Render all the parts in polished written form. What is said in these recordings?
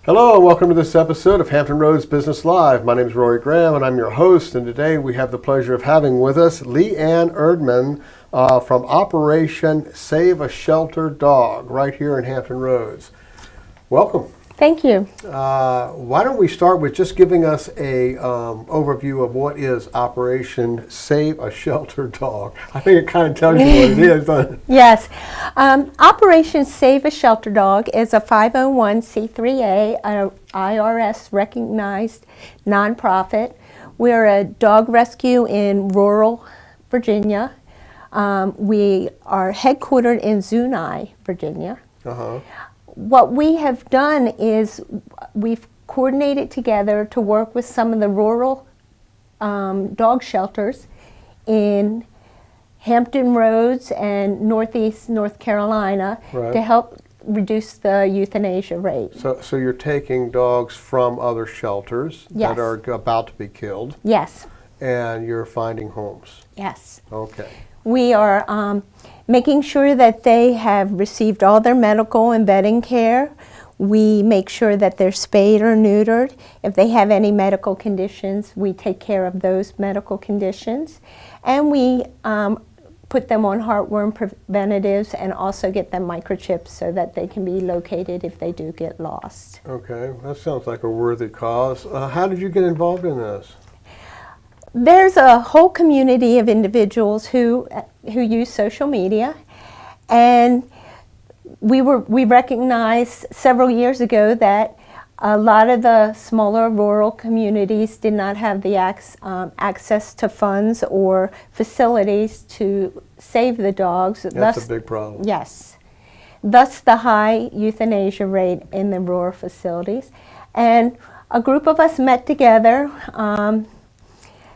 Hello and welcome to this episode of Hampton Roads Business Live. My name is Rory Graham and I'm your host, and today we have the pleasure of having with us Leanne Erdman from Operation Save a Shelterdog right here in Hampton Roads. Welcome. Thank you. Why don't we start with just giving us a overview of what is Operation Save a Shelterdog. I think it kind of tells you what it is, doesn't it? Yes. Operation Save a Shelterdog is a 501c3A, IRS recognized nonprofit. We're a dog rescue in rural Virginia. We are headquartered in Zuni, Virginia. What we have done is we've coordinated together to work with some of the rural dog shelters in Hampton Roads and Northeast North Carolina to help reduce the euthanasia rate. So you're taking dogs from other shelters that are about to be killed? Yes. And you're finding homes? Yes. Okay. We are making sure that they have received all their medical and vetting care. We make sure that they're spayed or neutered. If they have any medical conditions, we take care of those medical conditions. And we put them on heartworm preventatives and also get them microchips so that they can be located if they do get lost. Okay, that sounds like a worthy cause. How did you get involved in this? There's a whole community of individuals who use social media, and we recognized several years ago that a lot of the smaller rural communities did not have the access to funds or facilities to save the dogs. That's a big problem. Yes. Thus the high euthanasia rate in the rural facilities. And a group of us met together,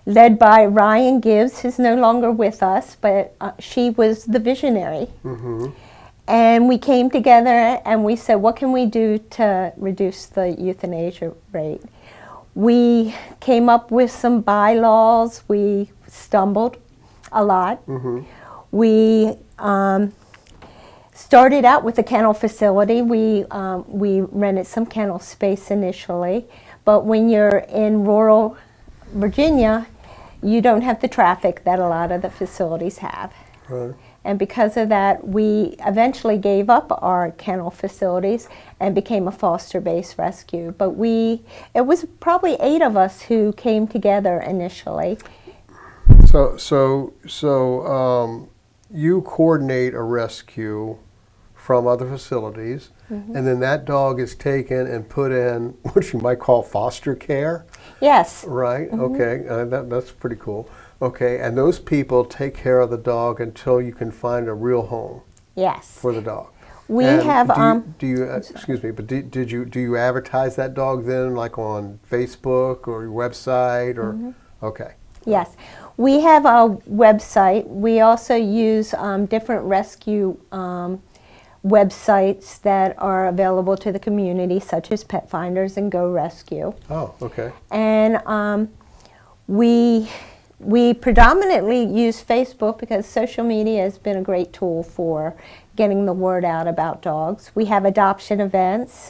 led by Ryan Gibbs, who's no longer with us, but she was the visionary. And we came together and we said, what can we do to reduce the euthanasia rate? We came up with some bylaws. We stumbled a lot. We started out with a kennel facility. We rented some kennel space initially, but when you're in rural Virginia, you don't have the traffic that a lot of the facilities have. And because of that, we eventually gave up our kennel facilities and became a foster-based rescue. But it was probably 8 of us who came together initially. So you coordinate a rescue from other facilities, and then that dog is taken and put in what you might call foster care? Yes. Right, okay, that's pretty cool. Okay, and those people take care of the dog until you can find a real home. Yes. For the dog. We have. Do you excuse me? But do you advertise that dog then, like on Facebook or your website or? Okay. Yes, we have a website. We also use different rescue websites that are available to the community, such as Pet Finders and Go Rescue. Oh, okay. And we predominantly use Facebook because social media has been a great tool for getting the word out about dogs. We have adoption events.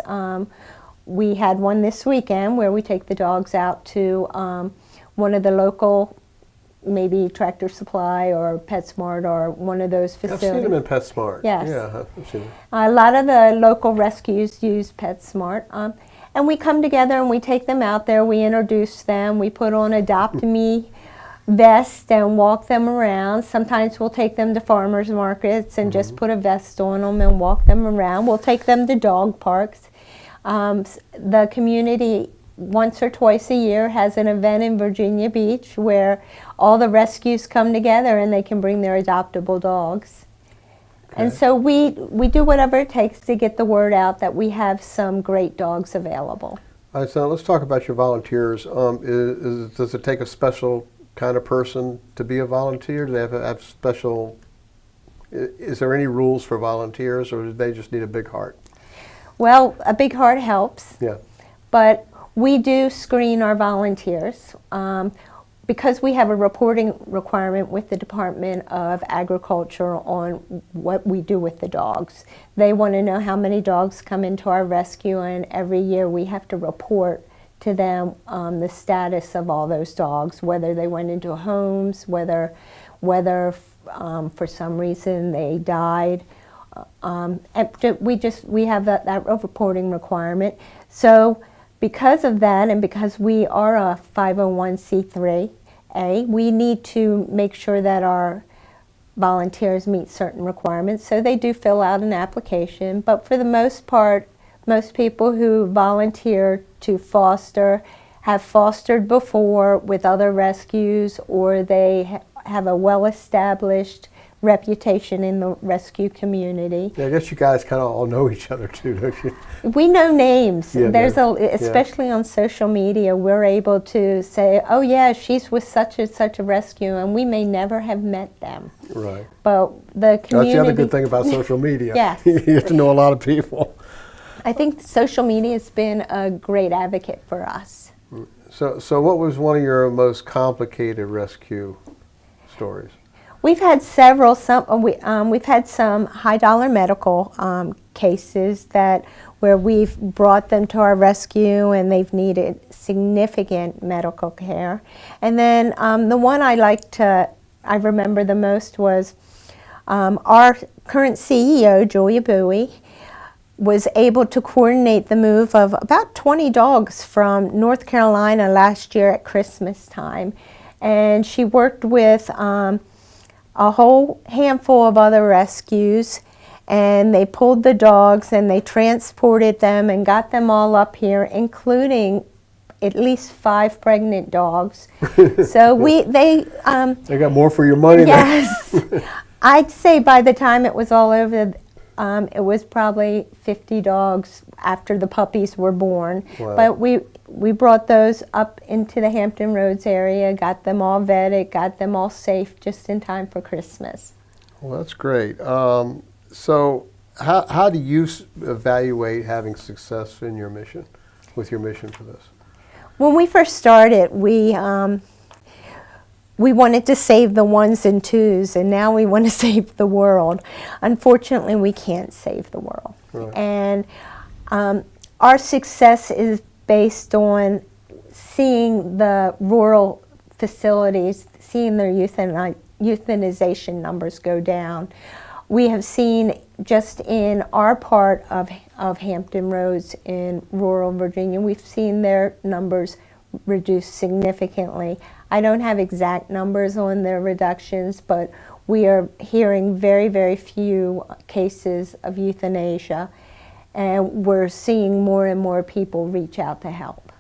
We had one this weekend where we take the dogs out to one of the local, maybe Tractor Supply or PetSmart or one of those facilities. I've seen them in PetSmart. Yes. Yeah, I've seen them. A lot of the local rescues use PetSmart. And we come together and we take them out there, we introduce them, we put on Adopt Me vest and walk them around. Sometimes we'll take them to farmers markets and just put a vest on them and walk them around. We'll take them to dog parks. The community once or twice a year has an event in Virginia Beach where all the rescues come together and they can bring their adoptable dogs. Okay. And so we do whatever it takes to get the word out that we have some great dogs available. All right, so let's talk about your volunteers. Does it take a special kind of person to be a volunteer? Do they have special, is there any rules for volunteers, or do they just need a big heart? Well, a big heart helps. Yeah. But we do screen our volunteers. because we have a reporting requirement with the Department of Agriculture on what we do with the dogs. They want to know how many dogs come into our rescue, and every year we have to report to them the status of all those dogs, whether they went into homes, whether for some reason they died. And we have that reporting requirement. So because of that, and because we are a 501c3A, we need to make sure that our volunteers meet certain requirements. So they do fill out an application, but for the most part, most people who volunteer to foster have fostered before with other rescues, or they have a well-established reputation in the rescue community. Yeah, I guess you guys kind of all know each other too, don't you? We know names. Yeah, Especially on social media, we're able to say, oh yeah, she's with such and such a rescue, and we may never have met them. Right. But the community... That's the other good thing about social media. Yes. You get to know a lot of people. I think social media has been a great advocate for us. So what was one of your most complicated rescue stories? We've had several. We've had some high-dollar medical cases where we've brought them to our rescue and they've needed significant medical care. And then the one I remember the most was our current CEO, Julia Bowie, was able to coordinate the move of about 20 dogs from North Carolina last year at Christmas time. And she worked with a whole handful of other rescues, and they pulled the dogs and they transported them and got them all up here, including at least 5 pregnant dogs. So they got more for your money. Yes. I'd say by the time it was all over, it was probably 50 dogs after the puppies were born. Wow. But we brought those up into the Hampton Roads area, got them all vetted, got them all safe just in time for Christmas. Well, that's great. So how do you evaluate having success in your mission, with your mission for this? When we first started, we wanted to save the ones and twos, and now we want to save the world. Unfortunately, we can't save the world. Right. And our success is based on seeing the rural facilities, seeing their euthanization numbers go down. We have seen just in our part of Hampton Roads in rural Virginia, we've seen their numbers reduced significantly. I don't have exact numbers on their reductions, but we are hearing very, very few cases of euthanasia, and we're seeing more and more people reach out to help.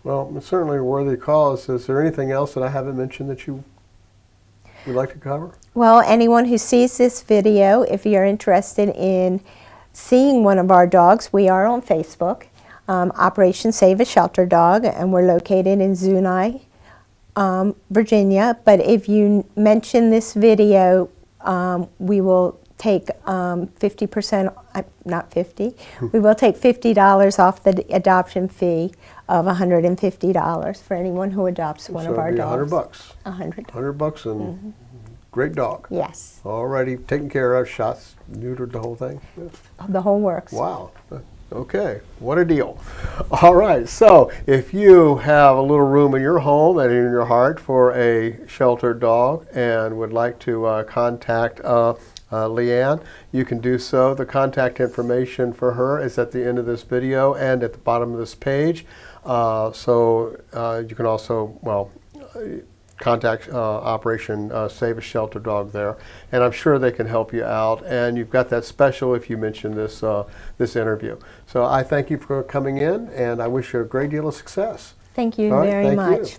Well, it's certainly a worthy cause. Is there anything else that I haven't mentioned that you would like to cover? Well, anyone who sees this video, if you're interested in seeing one of our dogs, we are on Facebook, Operation Save a Shelter Dog, and we're located in Zuni, Virginia. But if you mention this video, we will take 50%, not 50, we will take $50 off the adoption fee of $150 for anyone who adopts one of our dogs. $100. $100. $100 and great dog. Yes. Already taken care of, shots, neutered, the whole thing. Yeah. The whole works. Wow. Okay, what a deal. All right, so if you have a little room in your home and in your heart for a sheltered dog and would like to contact Leanne, you can do so. The contact information for her is at the end of this video and at the bottom of this page. So you can also, contact Operation Save a Shelter Dog there, and I'm sure they can help you out. And you've got that special if you mention this this interview. So I thank you for coming in, and I wish you a great deal of success. Thank you All right, very thank much. you.